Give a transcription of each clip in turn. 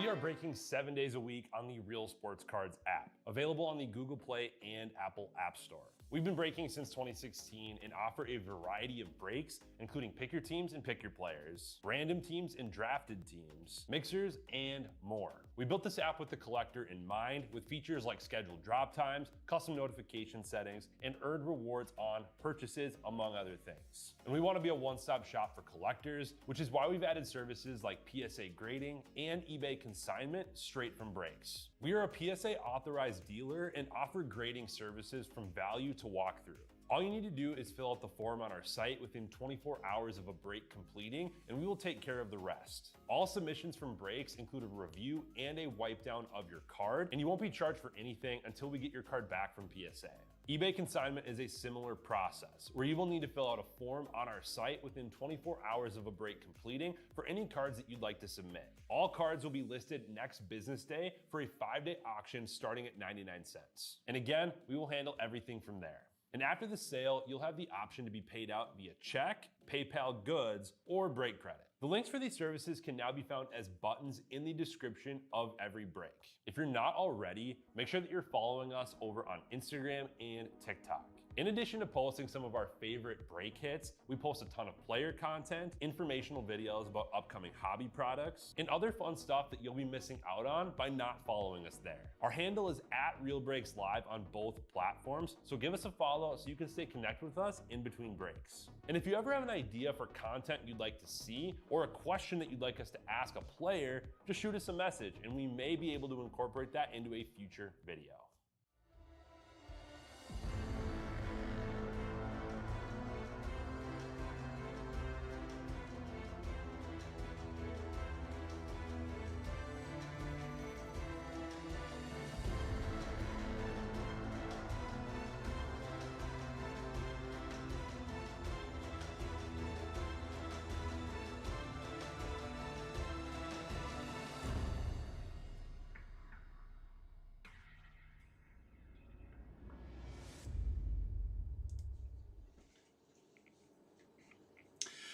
We are breaking 7 days a week on the Real Sports Cards app, available on the Google Play and Apple App Store. We've been breaking since 2016 and offer a variety of breaks, including pick your teams and pick your players, random teams and drafted teams, mixers, and more. We built this app with the collector in mind, with features like scheduled drop times, custom notification settings, and earned rewards on purchases, among other things. And we want to be a one-stop shop for collectors, which is why we've added services like PSA grading and eBay consignment straight from breaks. We are a PSA authorized dealer and offer grading services from value to walkthrough. All you need to do is fill out the form on our site within 24 hours of a break completing, and we will take care of the rest. All submissions from breaks include a review and a wipe down of your card, and you won't be charged for anything until we get your card back from PSA. eBay consignment is a similar process, where you will need to fill out a form on our site within 24 hours of a break completing for any cards that you'd like to submit. All cards will be listed next business day for a 5-day auction starting at 99 cents. And again, we will handle everything from there. And after the sale, you'll have the option to be paid out via check, PayPal goods, or break credit. The links for these services can now be found as buttons in the description of every break. If you're not already, make sure that you're following us over on Instagram and TikTok. In addition to posting some of our favorite break hits, we post a ton of player content, informational videos about upcoming hobby products, and other fun stuff that you'll be missing out on by not following us there. Our handle is @RealBreaksLive on both platforms, so give us a follow so you can stay connected with us in between breaks. And if you ever have an idea for content you'd like to see, or a question that you'd like us to ask a player, just shoot us a message and we may be able to incorporate that into a future video.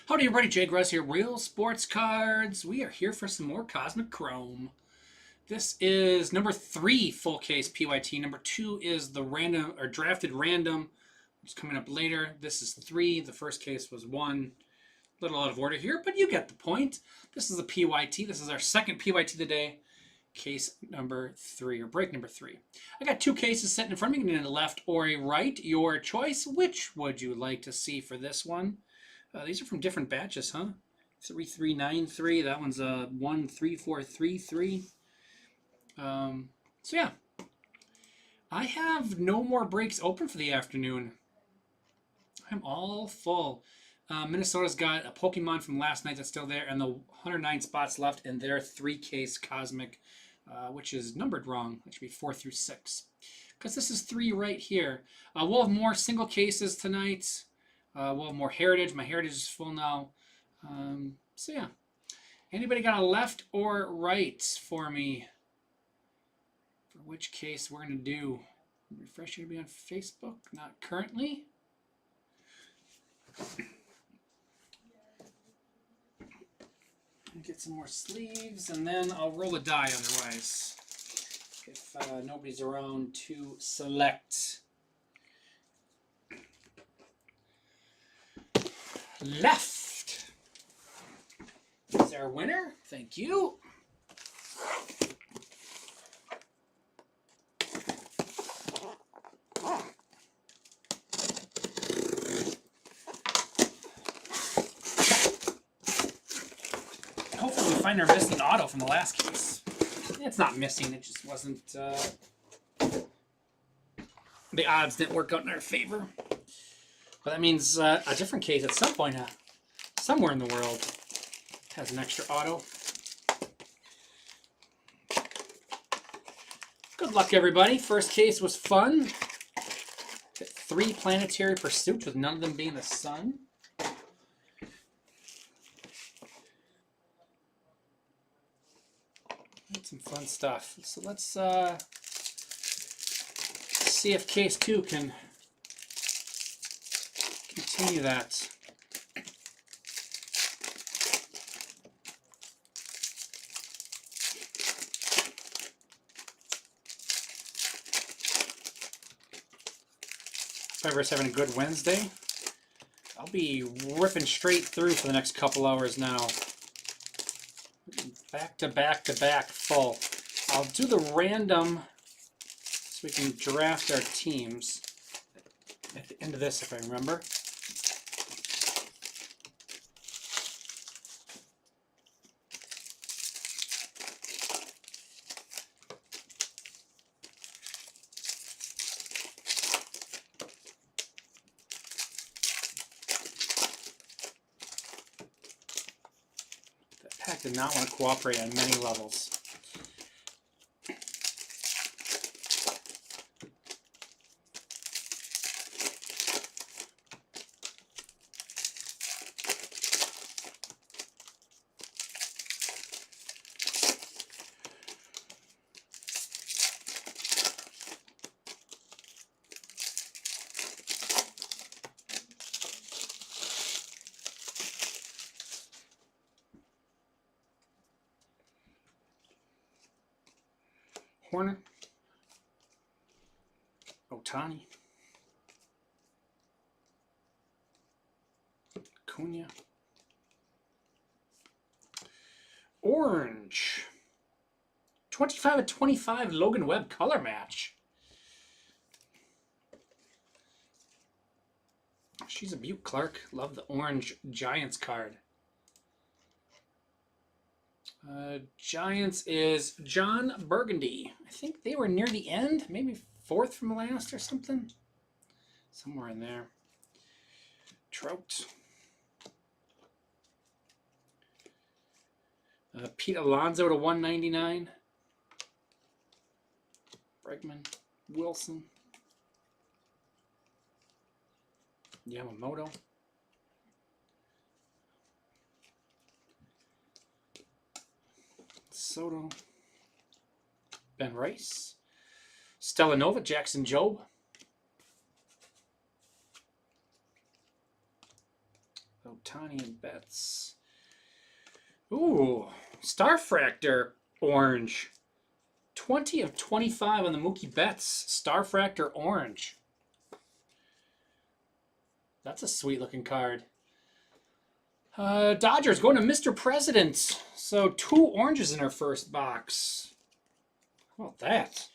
Howdy everybody, Jay Gruss here, Real Sports Cards. We are here for some more Cosmic Chrome. This is number 3 full case PYT. Number 2 is the random or drafted random, which is coming up later. This is 3. The first case was 1. A little out of order here, but you get the point. This is a PYT. This is our second PYT today. Case number 3, or break number 3. I got 2 cases sitting in front of me, a left or a right. Your choice. Which would you like to see for this one? These are from different batches, huh? 3393. That one's 13433. So yeah, I have no more breaks open for the afternoon. I'm all full. Minnesota's got a Pokemon from last night that's still there, and the 109 spots left in their 3-case Cosmic, which is numbered wrong. It should be 4 through 6, because this is 3 right here. We'll have more single cases tonight. We'll have more Heritage. My Heritage is full now. So yeah. Anybody got a left or right for me? For which case we're going to do? Refresh everybody on Facebook. Not currently. Get some more sleeves, and then I'll roll a die otherwise. If nobody's around to select. Left is our winner. Thank you. Hopefully we find our missing auto from the last case. It's not missing, it just wasn't... the odds didn't work out in our favor. But that means a different case at some point, somewhere in the world, has an extra auto. Good luck, everybody. First case was fun. Got 3 planetary pursuits, with none of them being the sun. That's some fun stuff. So let's see if case 2 can continue that. Survivor's having a good Wednesday. I'll be ripping straight through for the next couple hours now. Back to back to back full. I'll do the random so we can draft our teams at the end of this if I remember. That pack did not want to cooperate on many levels. Horner, Ohtani, Acuna, orange, 25 of 25 Logan Webb color match. She's a beaut, Clark. Love the orange Giants card. Giants is John Burgundy. I think they were near the end, maybe fourth from last or something. Somewhere in there. Trout. Pete Alonso to 199. Bregman. Wilson. Yamamoto. Soto, Ben Rice, Stella Nova, Jackson Jobe, Ohtani and Betts. Ooh, Starfractor orange. 20 of 25 on the Mookie Betts. Starfractor orange. That's a sweet looking card. Dodgers going to Mr. President. So 2 oranges in our first box. How about that?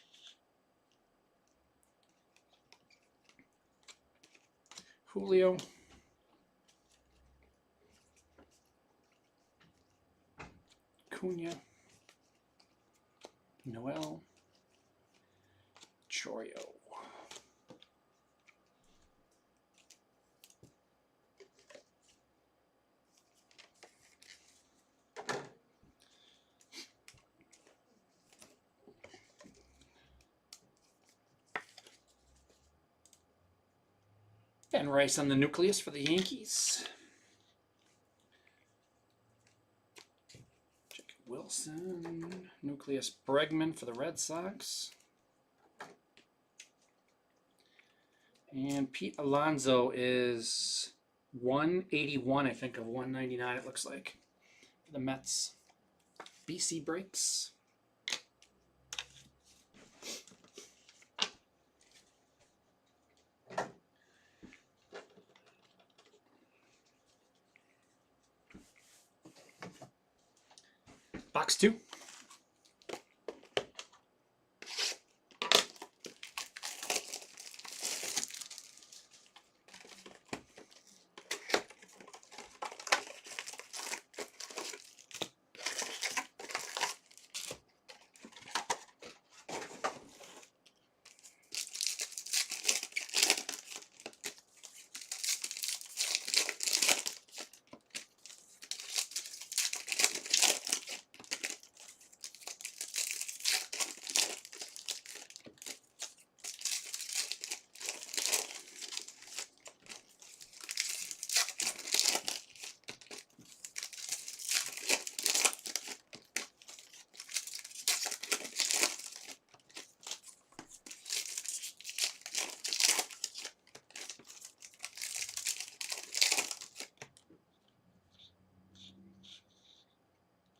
Julio. Cunha. Noel. Chorio. Ben Rice on the nucleus for the Yankees. Jacob Wilson. Nucleus Bregman for the Red Sox. And Pete Alonso is 181, I think, of 199, it looks like, for the Mets. BC breaks. Box 2.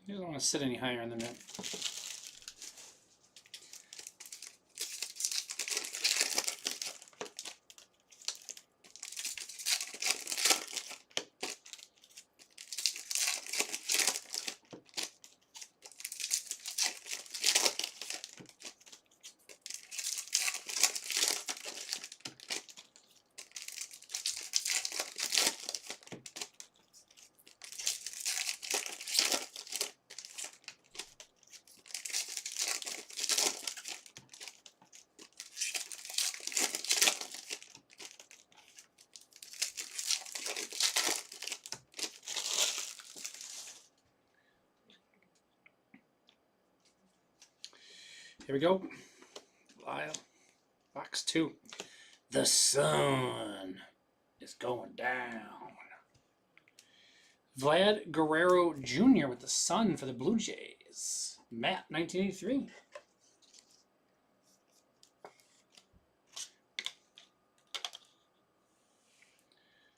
You don't want to sit any higher in the mitt. Here we go. Lyle. Box 2. The sun is going down. Vlad Guerrero Jr. with the sun for the Blue Jays. Matt, 1983.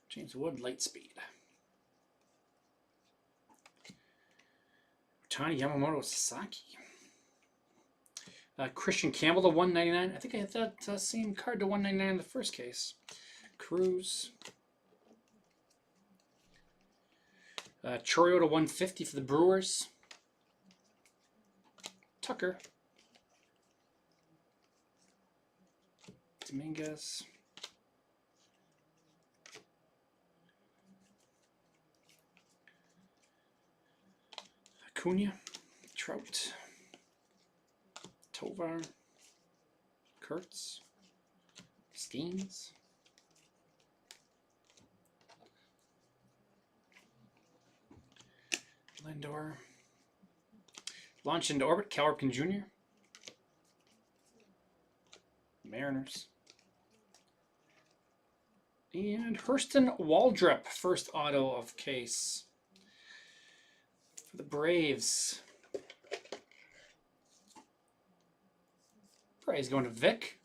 James Wood, Lightspeed. Tani Yamamoto Sasaki. Christian Campbell to 199. I think I had that same card to 199 in the first case. Cruz. Chorio to 150 for the Brewers. Tucker. Dominguez. Acuna. Trout. Tovar. Kurtz. Skeens. Lindor. Launch into orbit, Cal Ripken Jr. Mariners. And Hurston Waldrep, first auto of case. For the Braves. Braves going to Vic.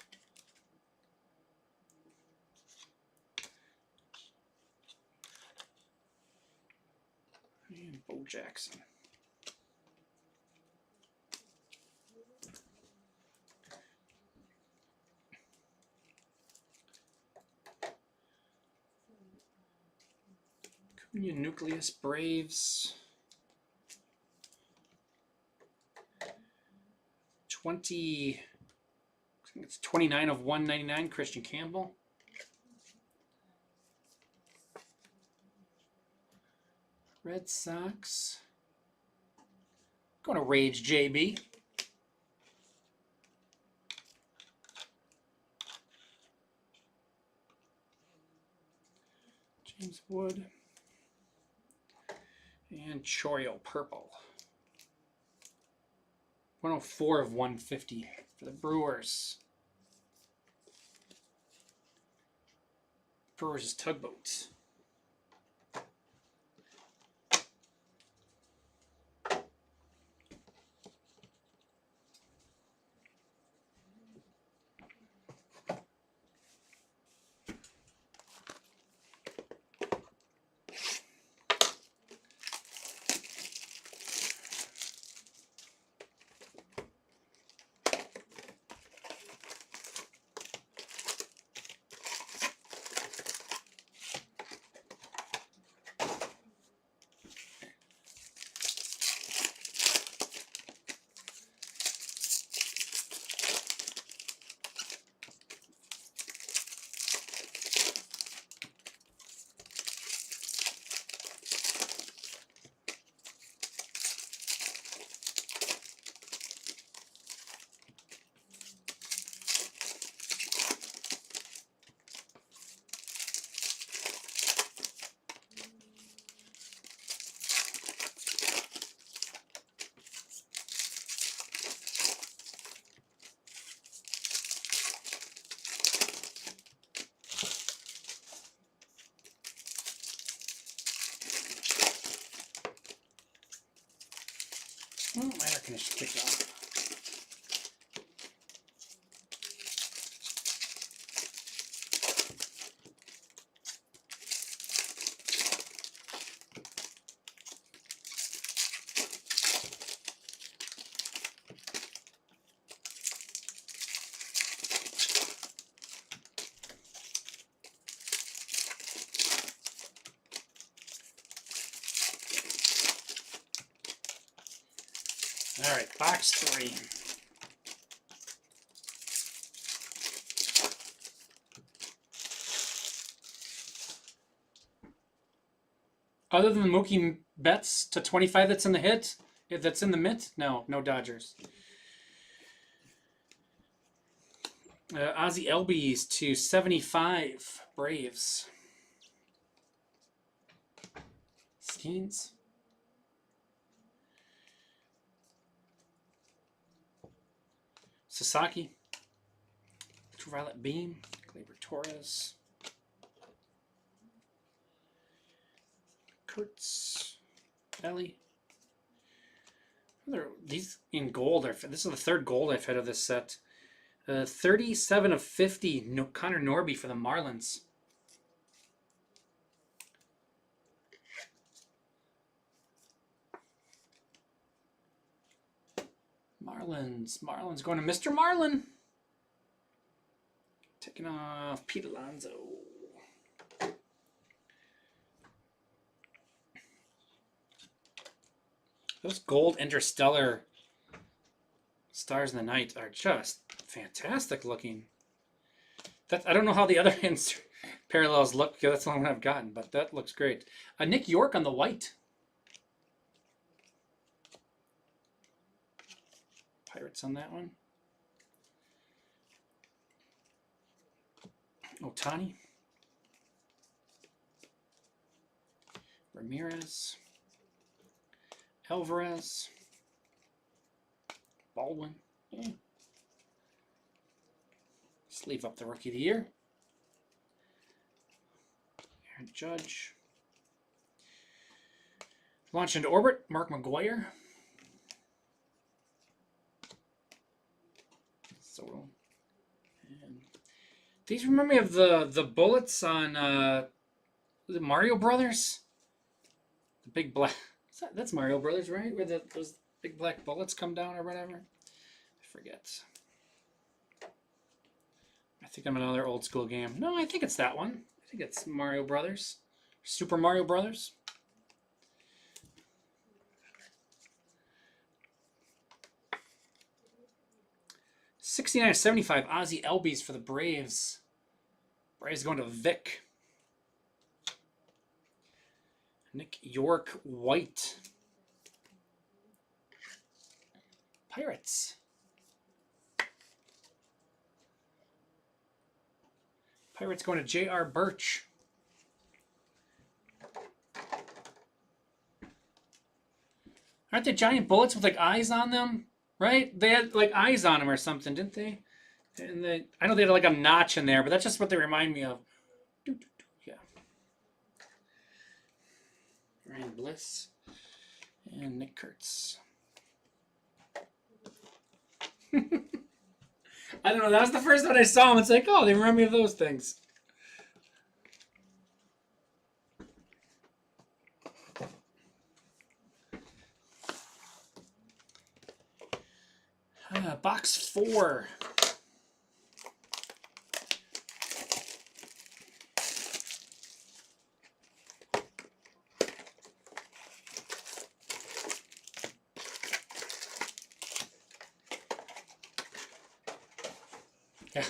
And Bo Jackson. Cunha Nucleus Braves. 20. I think it's 29 of 199. Christian Campbell. Red Sox. Going to Rage JB. James Wood. And Chorio Purple. 104 of 150 for the Brewers. Brewers is Tugboat. Oh, my air conditioner kicked off. All right, box 3. Other than Mookie Betts to 25 that's in the hit, that's in the mitt, no Dodgers. Ozzie Albies to 75, Braves. Skeens. Sasaki. Ultraviolet Beam. Gleyber Torres. Kurtz. Ellie. These in gold. This is the third gold I've had of this set. 37 of 50. Connor Norby for the Marlins. Marlins going to Mr. Marlin. Taking off Pete Alonso. Those gold interstellar stars in the night are just fantastic looking. I don't know how the other parallels look because that's the only one I've gotten, but that looks great. Nick York on the white. Pirates on that one. Ohtani. Ramirez. Alvarez. Baldwin. Yeah. Sleeve up the Rookie of the Year. Aaron Judge. Launch into orbit. Mark McGwire. Soto. And these remind me of the bullets on the Mario Brothers. The big black. That's Mario Brothers, right? Where those big black bullets come down or whatever. I forget. I think I'm another old school game. No, I think it's that one. I think it's Mario Brothers. Super Mario Brothers. $69.75 Ozzie Albies for the Braves. Braves going to Vic. Nick York white. Pirates. Pirates going to J.R. Birch. Aren't they giant bullets with like eyes on them? Right? They had like eyes on them or something, didn't they? And I know they had like a notch in there, but that's just what they remind me of. Yeah. Ryan Bliss and Nick Kurtz. I don't know. That was the first one I saw him. It's like, oh, they remind me of those things. Box 4. Yeah.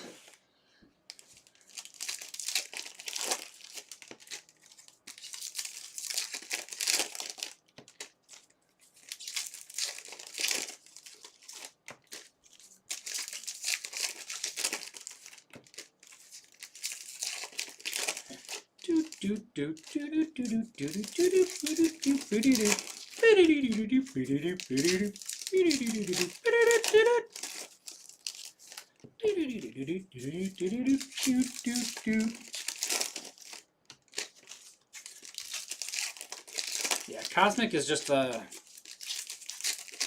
Yeah, Cosmic is just a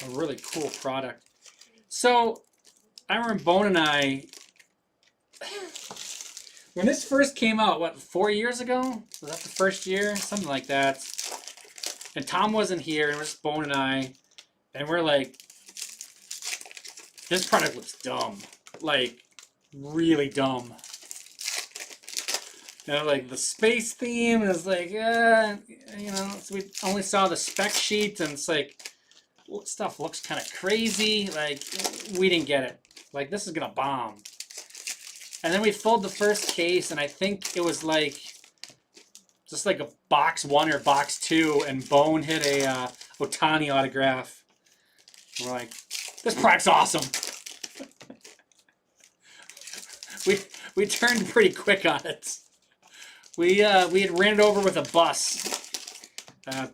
really cool product. So I remember Bone and I, when this first came out, what, 4 years ago? Was that the first year? Something like that. And Tom wasn't here, and it was Bone and I, and we're like, this product looks dumb. Like, really dumb. You know, like the space theme is like, you know, so we only saw the spec sheet, and it's like, stuff looks kind of crazy. Like, we didn't get it. Like, this is gonna bomb. And then we filled the first case, and I think it was like, just like a box 1 or box 2, and Bone hit a Ohtani autograph. And we're like, this product's awesome. we turned pretty quick on it. We had ran it over with a bus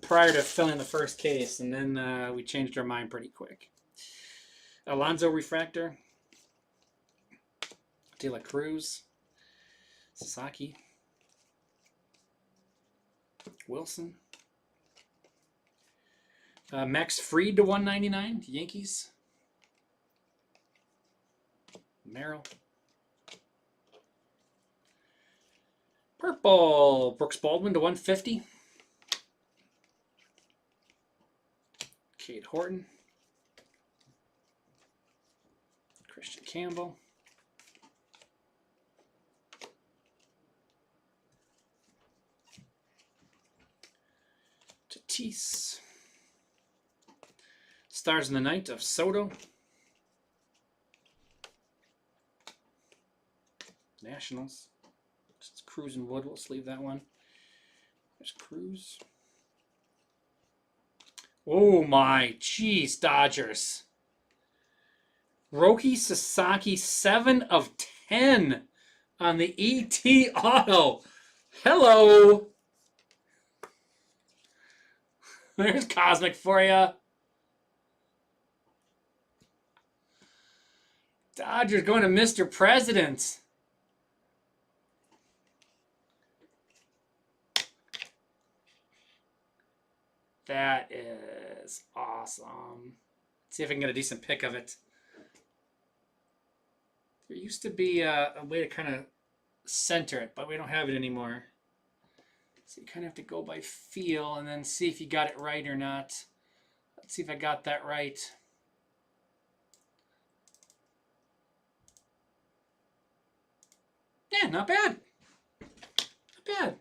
prior to filling the first case, and then we changed our mind pretty quick. Alonso refractor. De La Cruz. Sasaki. Wilson. Max Fried to 199. Yankees. Merrill. Purple. Brooks Baldwin to 150. Cade Horton. Christian Campbell. Tatis. Stars in the Night of Soto. Nationals. It's Cruz and Wood. We'll leave that one. There's Cruz. Oh my, jeez, Dodgers. Roki Sasaki, 7 of 10 on the ET Auto. Hello. There's Cosmic for you. Dodgers going to Mr. President. That is awesome. Let's see if I can get a decent pick of it. There used to be a way to kind of center it, but we don't have it anymore. So you kind of have to go by feel and then see if you got it right or not. Let's see if I got that right. Yeah, not bad. Not bad.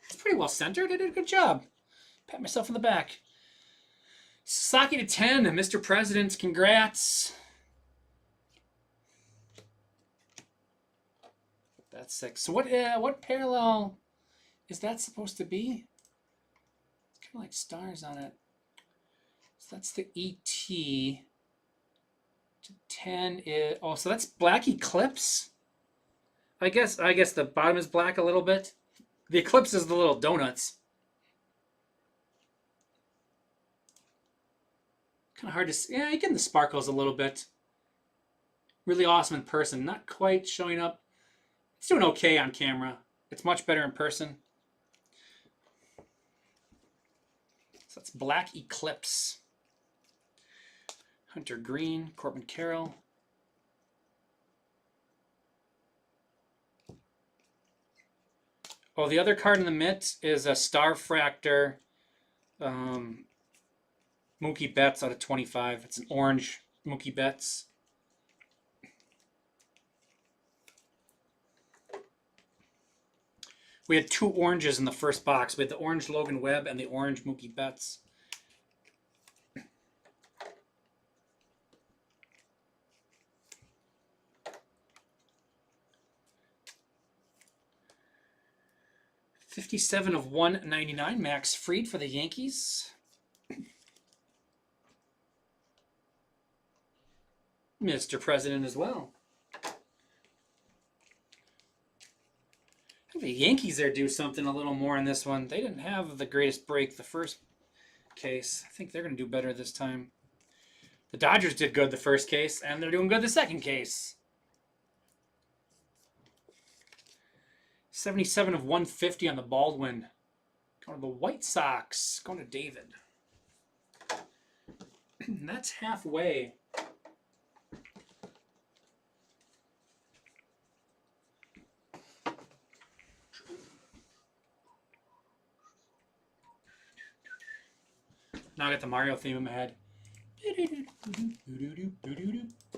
It's pretty well centered. I did a good job. Pat myself on the back. Sasaki to 10, Mr. President. Congrats. That's 6. So what parallel is that supposed to be? It's kind of like stars on it. So that's the ET. To 10 is so that's Black Eclipse. I guess the bottom is black a little bit. The eclipse is the little donuts. Kind of hard to see. Yeah, you get the sparkles a little bit. Really awesome in person. Not quite showing up. It's doing okay on camera. It's much better in person. So that's Black Eclipse. Hunter Green, Corbin Carroll. Oh, the other card in the mitt is a Starfractor Mookie Betts out of 25. It's an orange Mookie Betts. We had 2 oranges in the first box. We had the orange Logan Webb and the orange Mookie Betts. $57 of $199. Max Fried for the Yankees. Mr. President as well. I think the Yankees there do something a little more in this one. They didn't have the greatest break the first case. I think they're going to do better this time. The Dodgers did good the first case, and they're doing good the second case. 77 of 150 on the Baldwin. Going to the White Sox. Going to David. That's halfway. Now I got the Mario theme in my head.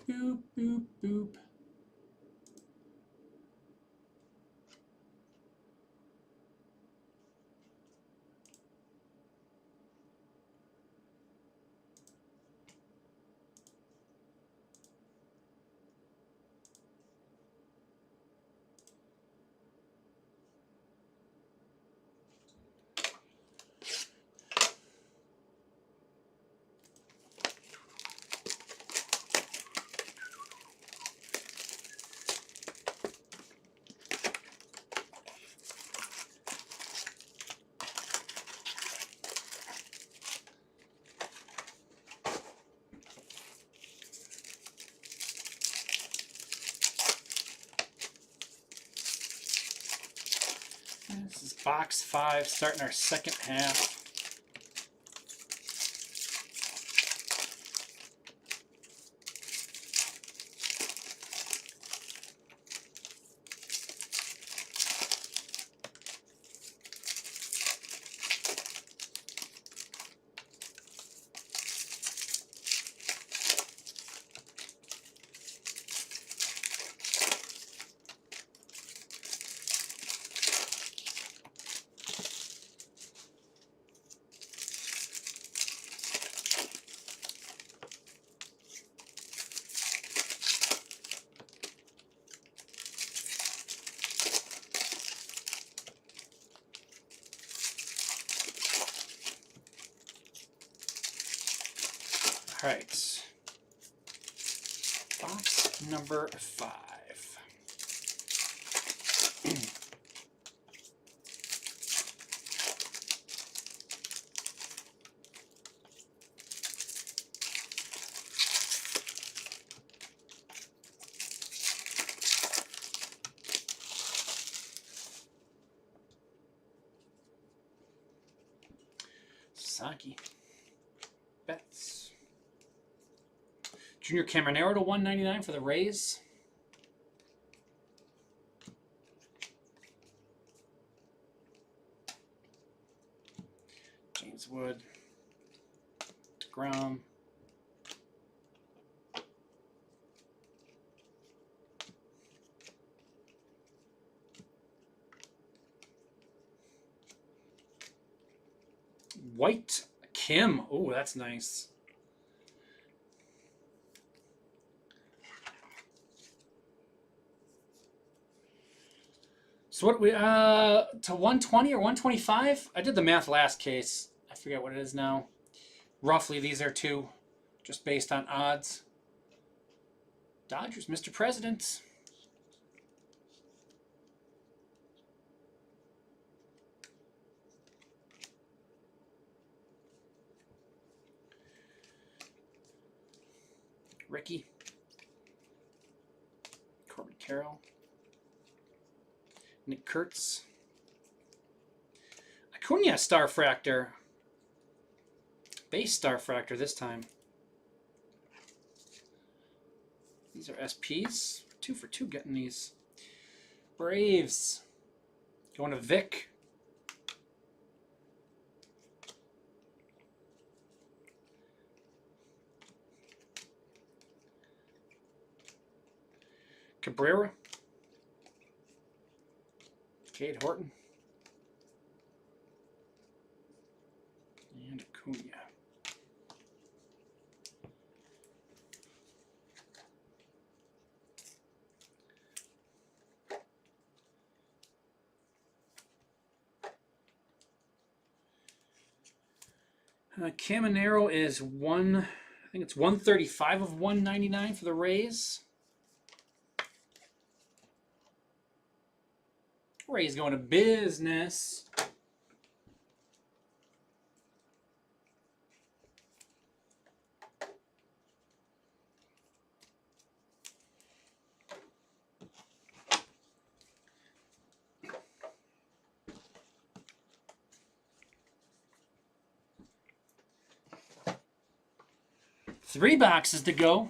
Boop, boop, boop. This is box 5, starting our second half. All right, box number 5. Saki. Betts. Junior Caminero to 199 for the Rays. James Wood. DeGrom. White Kim. Oh, that's nice. So what we to 120 or 125? I did the math last case. I forget what it is now. Roughly these are two, just based on odds. Dodgers, Mr. President. Ricky. Corbin Carroll. Nick Kurtz. Acuna Starfractor. Base Starfractor this time. These are SPs. 2 for 2 getting these. Braves. Going to Vic. Cabrera. Cade Horton. And Acuna. Caminero is I think it's 135 of 199 for the Rays. Rays going to business. Three boxes to go.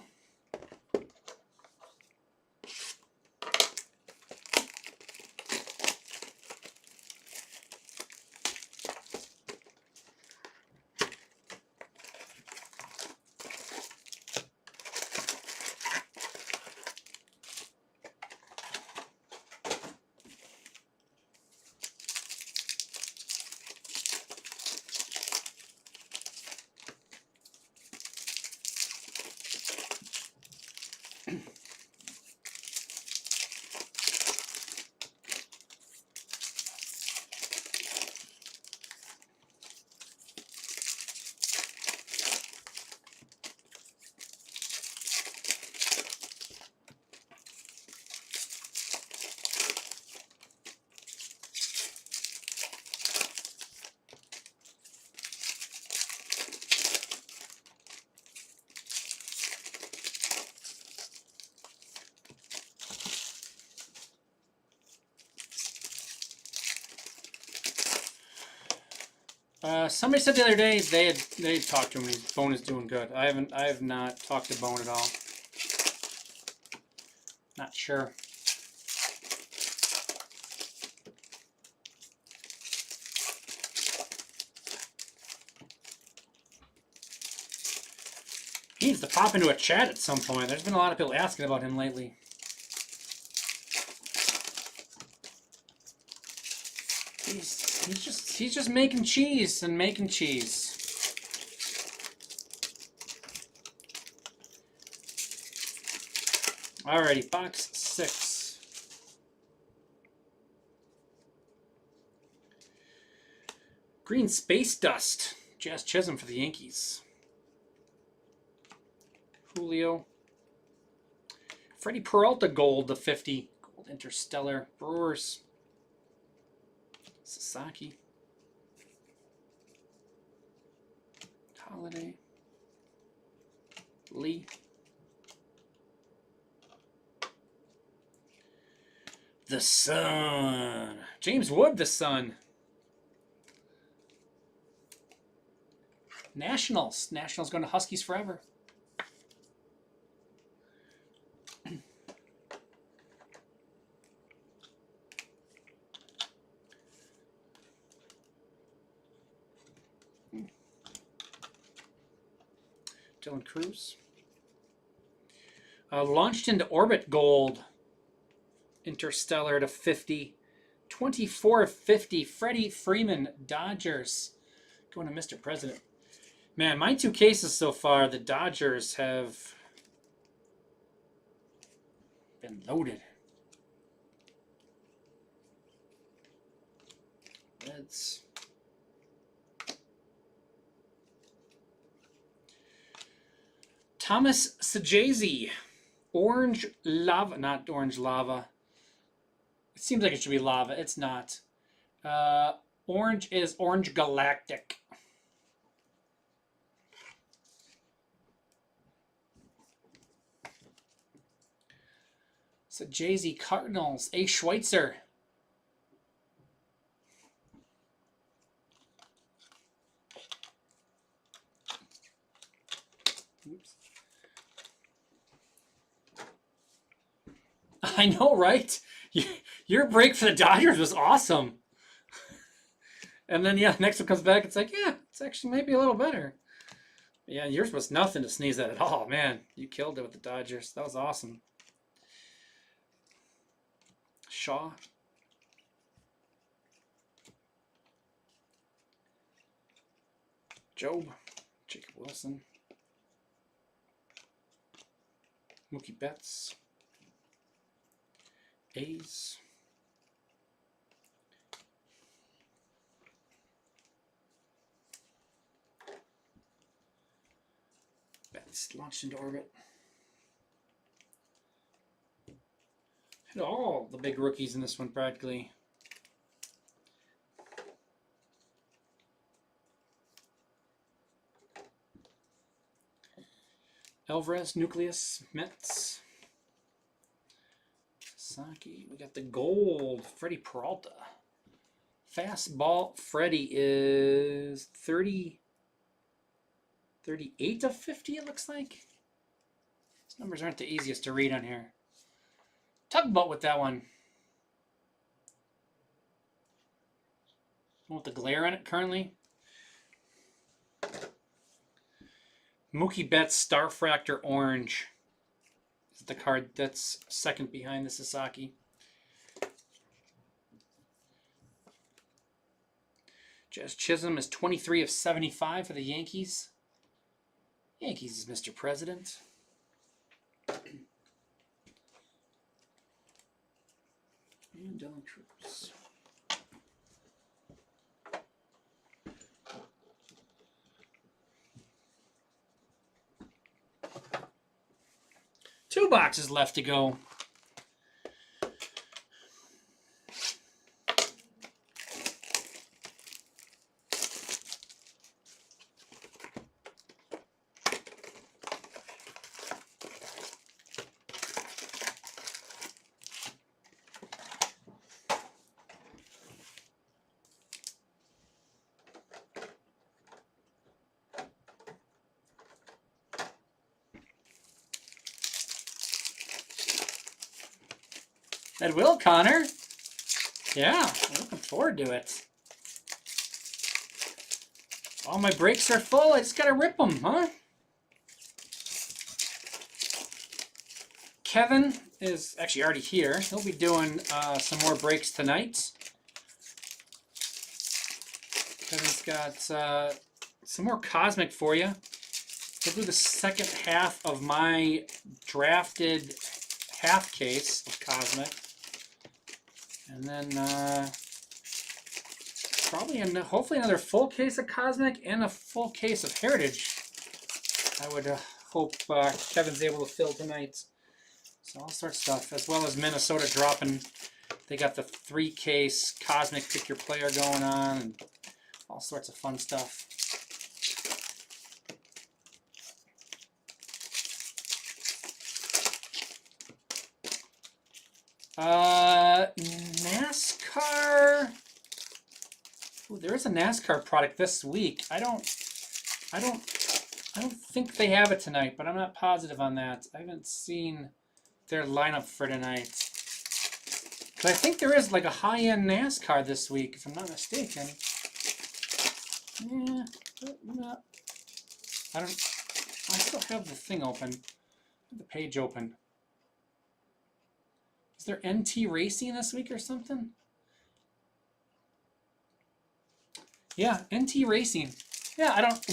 Somebody said the other day they talked to him. And Bone is doing good. I have not talked to Bone at all. Not sure. He needs to pop into a chat at some point. There's been a lot of people asking about him lately. He's just making cheese and making cheese. Alrighty, box 6. Green Space Dust. Jazz Chisholm for the Yankees. Julio. Freddie Peralta Gold to 50. Gold Interstellar. Brewers. Sasaki. Holiday. Lee. The Sun. James Wood, the Sun. Nationals. Nationals going to Huskies forever. Dylan Cruz. Launched into orbit gold. Interstellar to 50. 24/50. Freddie Freeman, Dodgers. Going to Mr. President. Man, my 2 cases so far, the Dodgers have been loaded. Reds. Thomas Sajazi. Orange lava. Not orange lava. It seems like it should be lava. It's not. Orange is Orange Galactic. Sajazi Cardinals. A. Schweitzer. Oops. I know, right? Your break for the Dodgers was awesome. And then, yeah, next one comes back. It's like, yeah, it's actually maybe a little better. Yeah, yours was nothing to sneeze at all, man. You killed it with the Dodgers. That was awesome. Shaw. Job. Jacob Wilson. Mookie Betts. A's. Betts launched into orbit. Hit all the big rookies in this one practically. Alvarez, Nucleus, Mets. Sasaki. We got the gold. Freddie Peralta. Fastball. Freddie is 38 of 50, it looks like. These numbers aren't the easiest to read on here. Tugboat with that one. With the glare on it currently. Mookie Betts Starfractor Orange is the card that's second behind the Sasaki. Jazz Chisholm is 23 of 75 for the Yankees. Yankees is Mr. President. And Dylan Cruz. Two boxes left to go. It will, Connor. Yeah, I'm looking forward to it. All my breaks are full. I just gotta rip them, huh? Kevin is actually already here. He'll be doing some more breaks tonight. Kevin's got some more Cosmic for you. He'll do the second half of my drafted half case of Cosmic. And then probably hopefully another full case of Cosmic and a full case of Heritage. I would hope Kevin's able to fill tonight. So all sorts of stuff, as well as Minnesota dropping. They got the 3-case Cosmic Pick Your Player going on, and all sorts of fun stuff. NASCAR. Ooh, there is a NASCAR product this week. I don't think they have it tonight, but I'm not positive on that. I haven't seen their lineup for tonight. But I think there is like a high-end NASCAR this week, if I'm not mistaken. Yeah, no. I still have the thing open, the page open. Is there NT Racing this week or something? Yeah, NT Racing. Yeah, I don't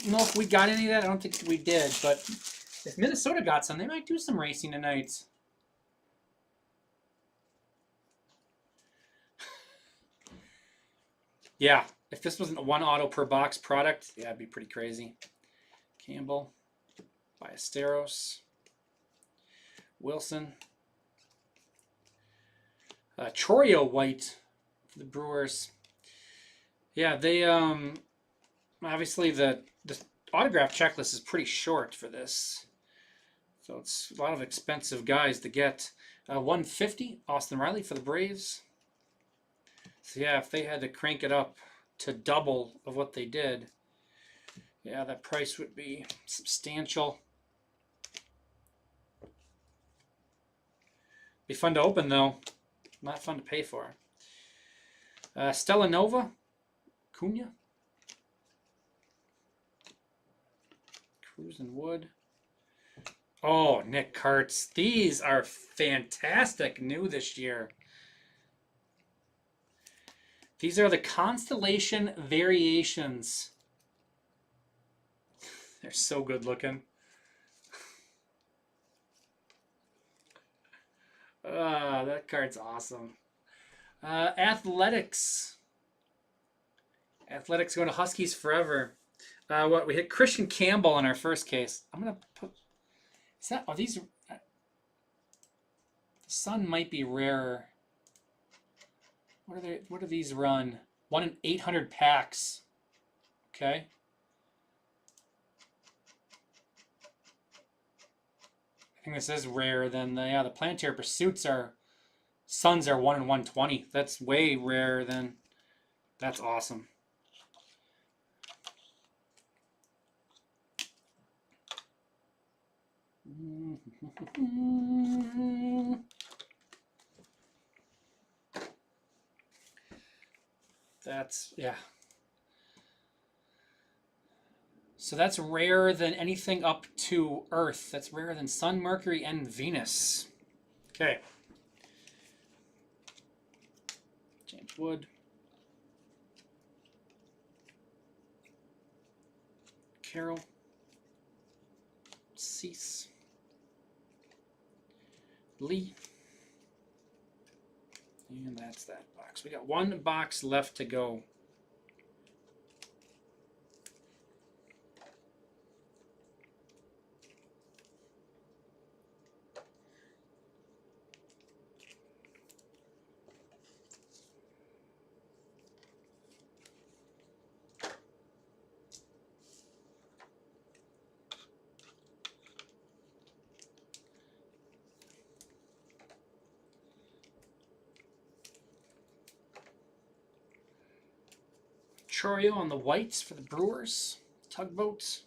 know if we got any of that. I don't think we did, but if Minnesota got some, they might do some racing tonight. Yeah, if this wasn't a 1 auto per box product, yeah, it'd be pretty crazy. Campbell, Ballesteros, Wilson, Choreo White for the Brewers. Yeah, they obviously the autograph checklist is pretty short for this, so it's a lot of expensive guys to get. 150 Austin Riley for the Braves. So yeah, if they had to crank it up to double of what they did, yeah, that price would be substantial. Be fun to open though, not fun to pay for. Stella Nova, Cunha, Cruz and Wood. Oh, Nick Karts. These are fantastic, new this year. These are the Constellation Variations. They're so good looking. That card's awesome. Athletics. Athletics going to Huskies forever. What we hit Christian Campbell in our first case. I'm gonna put. Is that? Are these? The Sun might be rarer. What are they? What do these run? 1 in 800 packs. Okay. I think this is rarer than the Planetary Pursuits are. Suns are 1 in 120. That's way rarer than. That's awesome. That's, yeah. So that's rarer than anything up to Earth. That's rarer than Sun, Mercury, and Venus. Okay. James Wood. Carroll. Cease. Lee. And that's that box. We got 1 box left to go. Choreo on the whites for the Brewers. Tugboats.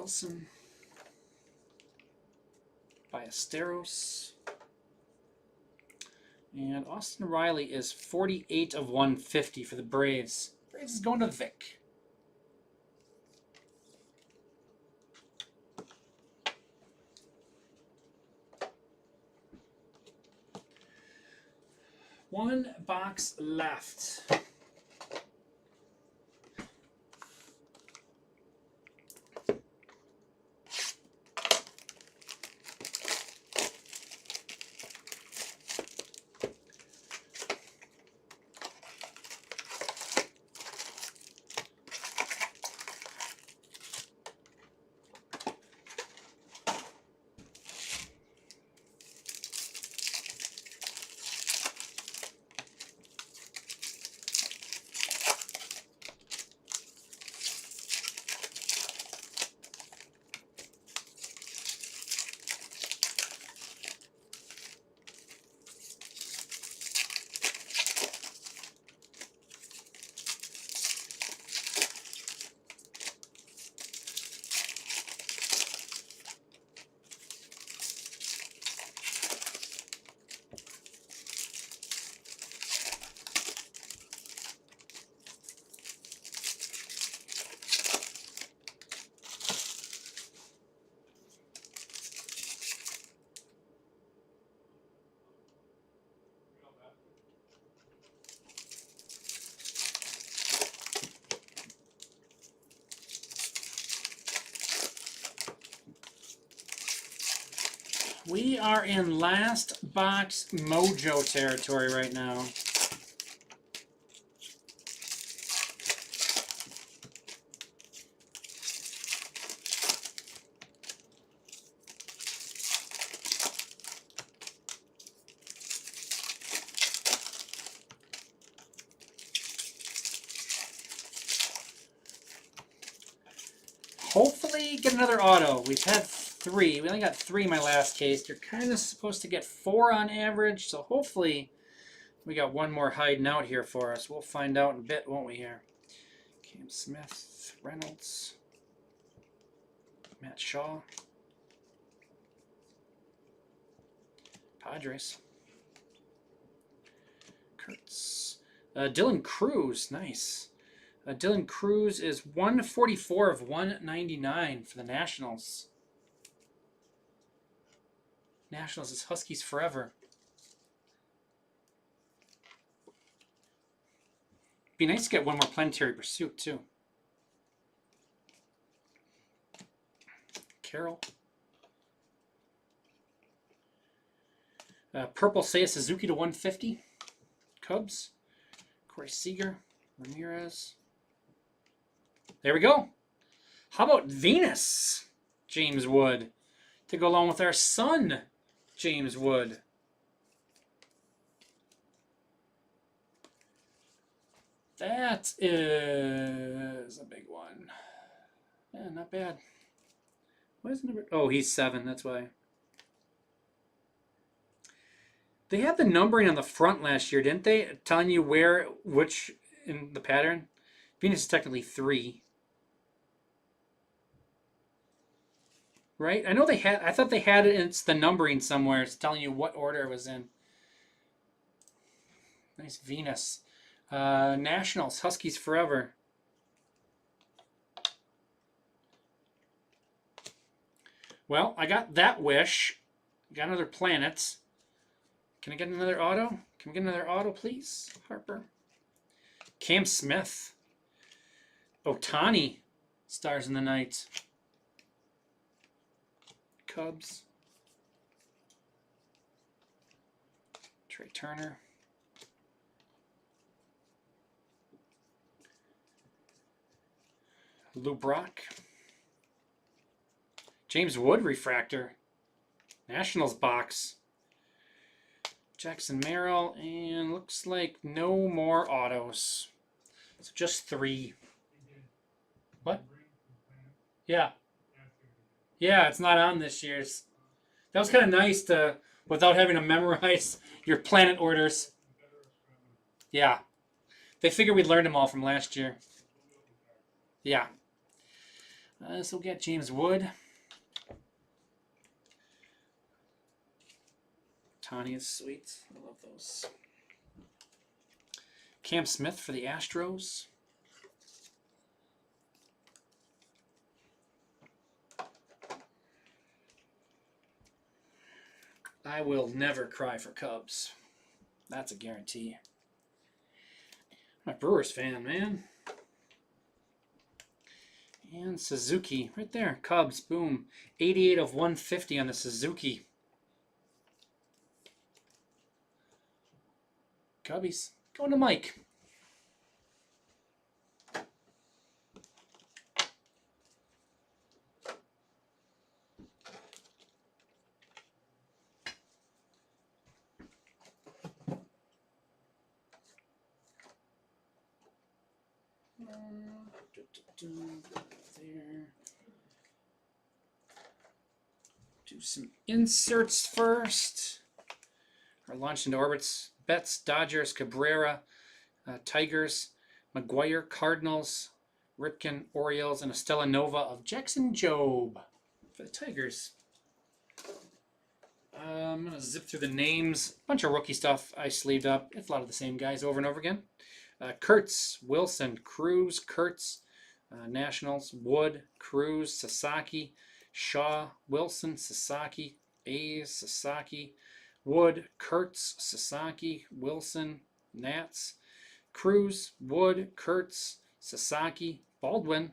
Wilson. Ballesteros. And Austin Riley is 48 of 150 for the Braves. Braves is going to Vic. One box left. We are in last box mojo territory right now. Hopefully get another auto. We've had 3. We only got 3 in my last case. You're kind of supposed to get 4 on average, so hopefully we got one more hiding out here for us. We'll find out in a bit, won't we, here? Cam Smith, Reynolds, Matt Shaw, Padres, Kurtz, Dylan Cruz, nice. Dylan Cruz is 144 of 199 for the Nationals. Nationals is Huskies forever. Be nice to get one more Planetary Pursuit, too. Carroll. Purple Seiya Suzuki to 150. Cubs. Corey Seager. Ramirez. There we go. How about Venus? James Wood. To go along with our son, James Wood. That is a big one. Yeah, not bad. What is number? Oh, he's 7. That's why. They had the numbering on the front last year, didn't they? Telling you which in the pattern. Venus is technically 3. Right? I know they had. I thought they had it. It's the numbering somewhere. It's telling you what order it was in. Nice Venus. Nationals, Huskies forever. Well, I got that wish. Got another planet. Can I get another auto? Can we get another auto, please, Harper? Cam Smith. Ohtani. Stars in the Night. Cubs. Trey Turner. Lou Brock. James Wood refractor. Nationals box. Jackson Merrill. And looks like no more autos. So just 3. What? Yeah. Yeah, it's not on this year's. That was kind of nice to, without having to memorize your planet orders. Yeah. They figured we'd learned them all from last year. Yeah. This will get James Wood. Tanya is sweet. I love those. Cam Smith for the Astros. I will never cry for Cubs. That's a guarantee. I'm a Brewers fan, man. And Suzuki, right there. Cubs, boom. 88 of 150 on the Suzuki. Cubbies, going to Mike. There. Do some inserts first. Our launch into orbits. Betts, Dodgers, Cabrera, Tigers, McGuire, Cardinals, Ripken, Orioles, and a Stella Nova of Jackson Jobe for the Tigers. I'm going to zip through the names. Bunch of rookie stuff I sleeved up. It's a lot of the same guys over and over again. Kurtz, Wilson, Cruz, Kurtz, Nationals, Wood, Cruz, Sasaki, Shaw, Wilson, Sasaki, A's, Sasaki, Wood, Kurtz, Sasaki, Wilson, Nats, Cruz, Wood, Kurtz, Sasaki, Baldwin,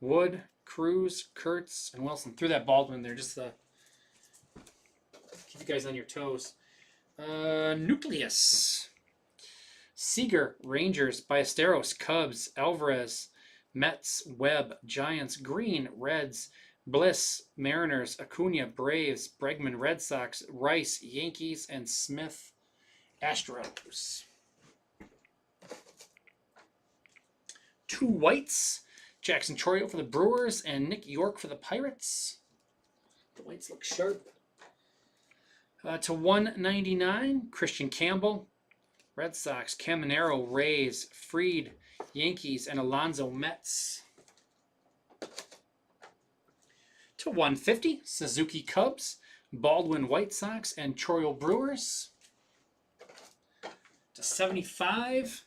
Wood, Cruz, Kurtz, and Wilson. Threw that Baldwin there just to keep you guys on your toes. Nucleus. Seager, Rangers, Ballesteros, Cubs, Alvarez, Mets, Webb, Giants, Green, Reds, Bliss, Mariners, Acuna, Braves, Bregman, Red Sox, Rice, Yankees, and Smith, Astros. 2 whites, Jackson Chourio for the Brewers and Nick York for the Pirates. The whites look sharp. To 199, Christian Campbell, Red Sox, Caminero, Rays, Fried, Yankees, and Alonso, Mets. To 150, Suzuki, Cubs, Baldwin, White Sox, and Chourio, Brewers. To 75,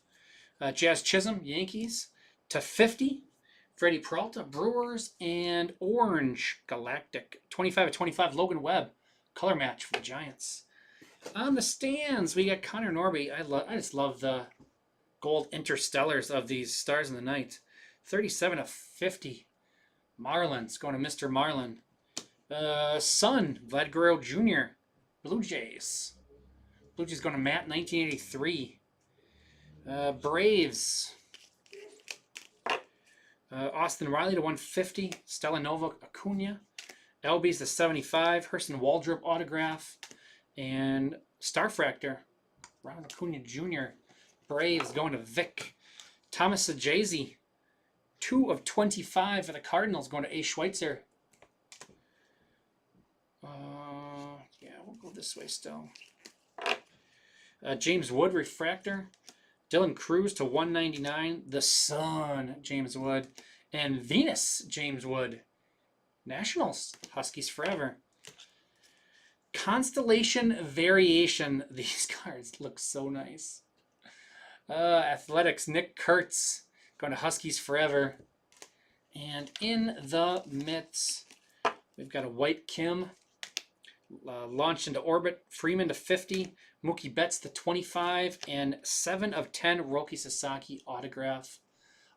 Jazz Chisholm, Yankees. To 50, Freddie Peralta, Brewers, and Orange, Galactic. 25 of 25, Logan Webb, color match for the Giants. On the stands, we got Connor Norby. I just love the gold interstellars of these stars in the night. 37 of 50. Marlins going to Mr. Marlin. Sun, Vlad Guerrero Jr. Blue Jays. Blue Jays going to Matt, 1983. Braves. Austin Riley to 150. Stella Nova Acuna. Elby's to 75. Hurston Waldrop autograph. And Starfractor, Ron Acuna Jr. Braves going to Vic. Thomas Sajazi, 2 of 25 for the Cardinals, going to A. Schweitzer. Yeah, we'll go this way still. James Wood, Refractor. Dylan Cruz to 199. The Sun, James Wood. And Venus, James Wood. Nationals, Huskies forever. Constellation Variation. These cards look so nice. Athletics, Nick Kurtz, going to Huskies forever. And in the mitts, we've got a White Kim, launched into orbit, Freeman to 50, Mookie Betts to 25, and 7 of 10 Roki Sasaki autograph.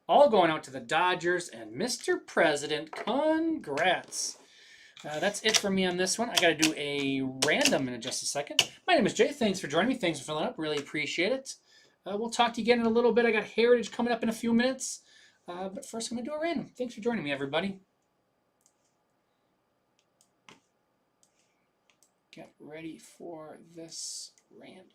All going out to the Dodgers and Mr. President. Congrats. That's it for me on this one. I got to do a random in just a second. My name is Jay. Thanks for joining me. Thanks for filling up. Really appreciate it. We'll talk to you again in a little bit. I got Heritage coming up in a few minutes. But first, I'm going to do a random. Thanks for joining me, everybody. Get ready for this random.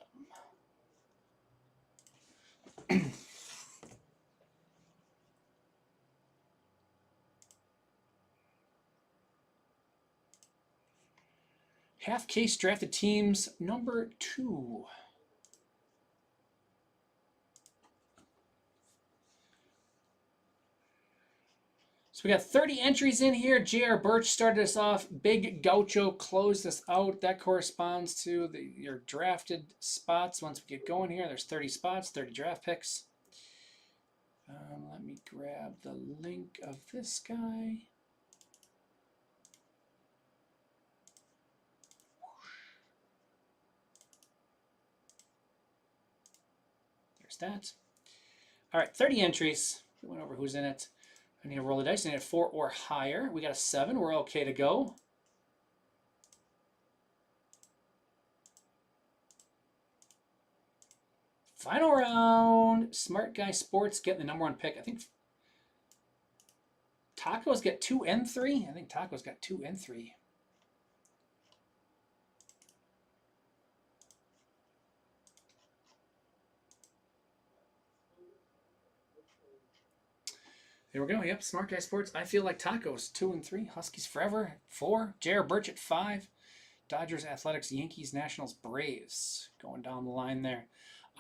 Half case drafted teams number 2. So we got 30 entries in here. J.R. Birch started us off. Big Gaucho closed us out. That corresponds to your drafted spots. Once we get going here, there's 30 spots, 30 draft picks. Let me grab the link of this guy. There's that. All right, 30 entries. We went over who's in it. I need to roll the dice. I need a 4 or higher. We got a 7. We're okay to go. Final round. Smart Guy Sports getting the number 1 pick. I think Tacos get 2 and 3. I think Tacos got 2 and 3. There we go. Yep, Smart Guy Sports. I feel like Tacos 2 and 3. Huskies forever 4. J.R. Birch at 5. Dodgers, Athletics, Yankees, Nationals, Braves. Going down the line there.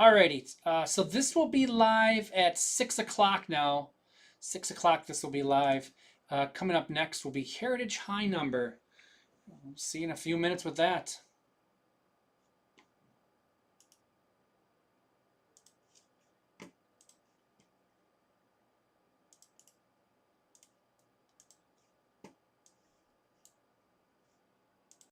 Alrighty. So this will be live at 6 o'clock now. 6 o'clock this will be live. Coming up next will be Heritage High Number. We'll see you in a few minutes with that.